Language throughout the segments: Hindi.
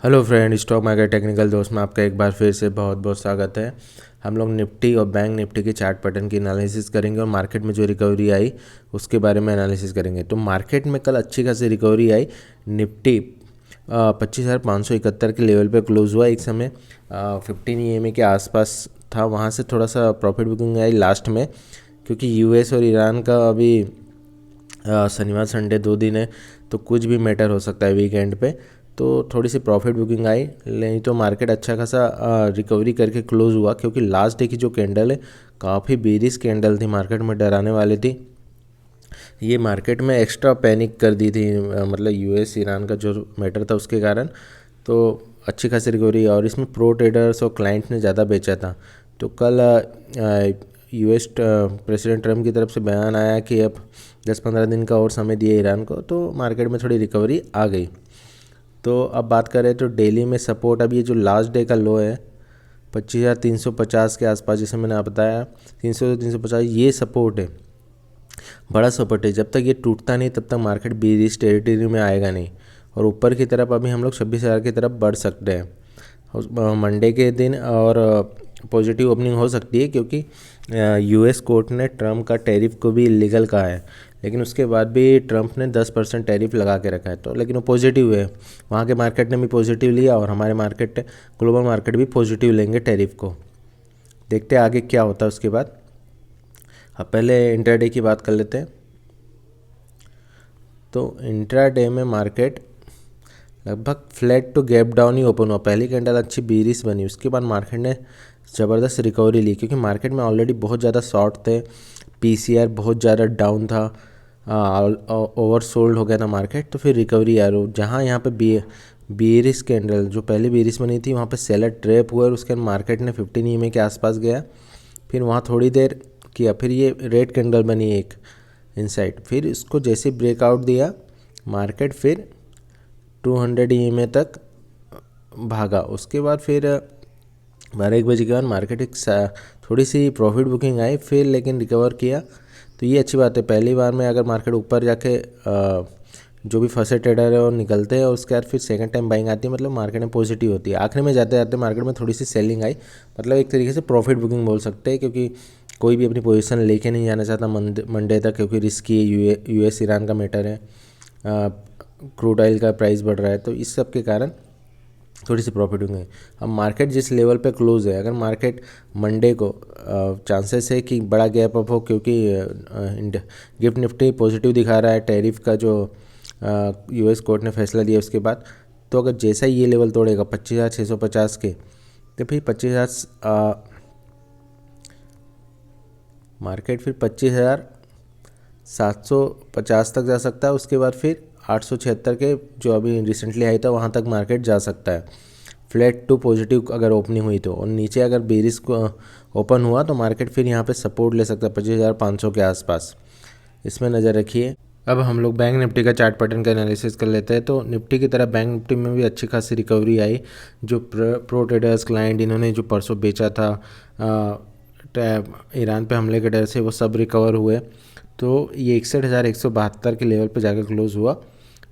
Hello friend, stock market technical दोस्त में आपका एक बार फिर से बहुत बहुत स्वागत है। हम लोग निफ्टी और बैंक निफ्टी के चार्ट पैटर्न की एनालिसिस करेंगे और मार्केट में जो रिकवरी आई उसके बारे में एनालिसिस करेंगे। तो मार्केट में कल अच्छी खासी रिकवरी आई। निफ्टी 25,571 के लेवल पे क्लोज हुआ। एक समय 15 EMA के आसपास था, वहाँ से थोड़ा सा प्रॉफिट बुकिंग आई लास्ट में, क्योंकि यूएस और ईरान का अभी शनिवार संडे 2 दिन है, तो कुछ भी मैटर हो सकता है वीकेंड पे। तो थोड़ी सी प्रॉफिट बुकिंग आई, नहीं तो मार्केट अच्छा खासा रिकवरी करके क्लोज हुआ, क्योंकि लास्ट डे की जो कैंडल है काफ़ी बेरिश कैंडल थी, मार्केट में डराने वाली थी। ये मार्केट में एक्स्ट्रा पैनिक कर दी थी, मतलब यूएस ईरान का जो मैटर था उसके कारण। तो अच्छी खासी रिकवरी, और इसमें प्रो ट्रेडर्स और क्लाइंट ने ज़्यादा बेचा था। तो कल यूएस प्रेसिडेंट ट्रम्प की तरफ से बयान आया कि अब 10-15 दिन का और समय दिए ईरान को, तो मार्केट में थोड़ी रिकवरी आ गई। तो अब बात करें तो डेली में सपोर्ट, अब ये जो लास्ट डे का लो है 25,350 के आसपास, जैसे मैंने आप बताया 300-350, ये सपोर्ट है, बड़ा सपोर्ट है। जब तक ये टूटता नहीं तब तक मार्केट बेरिश टेरिटरी में आएगा नहीं, और ऊपर की तरफ अभी हम लोग 26,000 की तरफ बढ़ सकते हैं मंडे के दिन, और पॉजिटिव ओपनिंग हो सकती है, क्योंकि यूएस कोर्ट ने ट्रम्प का टैरिफ को भी इलीगल कहा है, लेकिन उसके बाद भी ट्रम्प ने 10% टैरिफ लगा के रखा है। तो लेकिन वो पॉजिटिव है, वहाँ के मार्केट ने भी पॉजिटिव लिया, और हमारे मार्केट ग्लोबल मार्केट भी पॉजिटिव लेंगे टैरिफ को। देखते हैं आगे क्या होता है उसके बाद। अब पहले इंट्राडे की बात कर लेते हैं। तो इंट्राडे में मार्केट लगभग फ्लैट टू गैप डाउन ही ओपन हुआ। पहली कैंडल अच्छी बीरिश बनी, उसके बाद मार्केट ने ज़बरदस्त रिकवरी ली, क्योंकि मार्केट में ऑलरेडी बहुत ज़्यादा शॉर्ट थे, पीसीआर बहुत ज़्यादा डाउन था, ओवर सोल्ड हो गया था मार्केट। तो फिर रिकवरी आ रही, जहाँ यहाँ पे बीरिश कैंडल जो पहले बीरिश बनी थी वहाँ पे सेलर ट्रैप हुआ, और उसके बाद मार्केट ने 15 EMA के आसपास गया, फिर वहाँ थोड़ी देर किया, फिर ये रेड कैंडल बनी एक इनसाइड, फिर इसको जैसे ब्रेकआउट दिया मार्केट फिर 200 EMA तक भागा। उसके बाद फिर 12-1 बजे के बाद मार्केट थोड़ी सी प्रॉफिट बुकिंग आई, फिर लेकिन रिकवर किया। तो ये अच्छी बात है, पहली बार में अगर मार्केट ऊपर जाके जो भी फंसे ट्रेडर है और निकलते हैं, और उसके बाद फिर सेकंड टाइम बाइंग आती है, मतलब मार्केट में पॉजिटिव होती है। आखिर में जाते जाते मार्केट में थोड़ी सी सेलिंग आई, मतलब एक तरीके से प्रॉफिट बुकिंग बोल सकते हैं, क्योंकि कोई भी अपनी पोजीशन लेके नहीं जाना चाहता मंडे तक, क्योंकि रिस्की है, यूएस ईरान का मैटर है, क्रूड ऑयल का प्राइस बढ़ रहा है, तो इस सब के कारण थोड़ी सी प्रॉफिट होंगे। अब मार्केट जिस लेवल पे क्लोज है, अगर मार्केट मंडे को चांसेस है कि बड़ा गैप अप हो, क्योंकि गिफ्ट निफ्टी पॉजिटिव दिखा रहा है टैरिफ का जो यूएस कोर्ट ने फैसला दिया उसके बाद। तो अगर जैसा ही ये लेवल तोड़ेगा 25,650 के, तो फिर 25,000 मार्केट फिर 25,750 तक जा सकता है। उसके बाद फिर 876 के जो अभी रिसेंटली आई था वहाँ तक मार्केट जा सकता है, फ्लैट टू पॉजिटिव अगर ओपनिंग हुई तो। और नीचे अगर बेरिश को ओपन हुआ तो मार्केट फिर यहाँ पे सपोर्ट ले सकता है 25,500 के आसपास, इसमें नज़र रखिए। अब हम लोग बैंक निफ्टी का चार्ट पैटर्न का एनालिसिस कर लेते हैं। तो निफ्टी की तरह बैंक निफ्टी में भी अच्छी खासी रिकवरी आई। जो प्रो ट्रेडर्स क्लाइंट इन्होंने जो परसों बेचा था ईरान पे हमले के डर से, वो सब रिकवर हुए। तो ये 61,172 के लेवल पे जाकर क्लोज हुआ,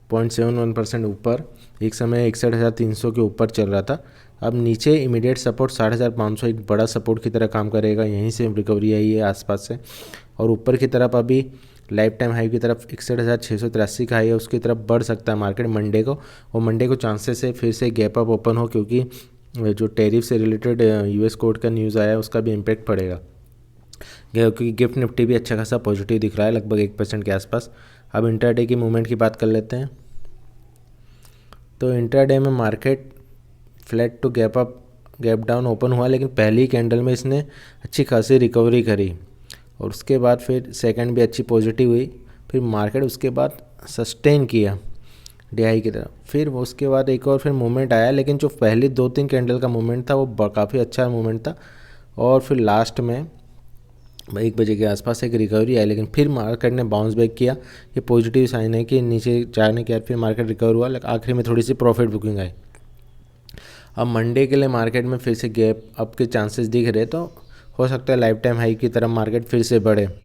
0.71% ऊपर। एक समय 61,300 के ऊपर चल रहा था। अब नीचे इमीडिएट सपोर्ट 60,500 एक बड़ा सपोर्ट की तरह काम करेगा, यहीं से रिकवरी आई है आसपास से। और ऊपर की तरफ अभी लाइफ टाइम हाई की तरफ 61,683 का हाई है, उसकी तरफ बढ़ सकता है मार्केट मंडे को। और मंडे को चांसेस है फिर से गैप अप ओपन हो, क्योंकि जो टैरिफ से रिलेटेड यूएस कोर्ट का न्यूज़ आया है उसका भी इम्पैक्ट पड़ेगा, क्योंकि गिफ्ट निफ्टी भी अच्छा खासा पॉजिटिव दिख रहा है, लगभग 1% के आसपास। अब इंट्राडे की मूवमेंट की बात कर लेते हैं। तो इंट्राडे में market flat to gap down open हुआ, लेकिन पहली कैंडल में इसने अच्छी खासी रिकवरी करी, और उसके बाद फिर सेकंड भी अच्छी पॉजिटिव हुई। फिर मार्केट उसके बाद सस्टेन किया DI की तरफ, फिर उसके बाद एक और फिर मूवमेंट आया, लेकिन जो पहली 2-3 कैंडल का मूवमेंट था वो काफ़ी अच्छा मूवमेंट था। और फिर लास्ट में 1 बजे के आसपास एक रिकवरी आई, लेकिन फिर मार्केट ने बाउंस बैक किया। ये पॉजिटिव साइन है कि नीचे जाने के बाद फिर मार्केट रिकवर हुआ, लेकिन आखिर में थोड़ी सी प्रॉफिट बुकिंग आई। अब मंडे के लिए मार्केट में फिर से गैप अप के चांसेस दिख रहे, तो हो सकता है लाइफ टाइम हाई की तरफ मार्केट फिर से बढ़े।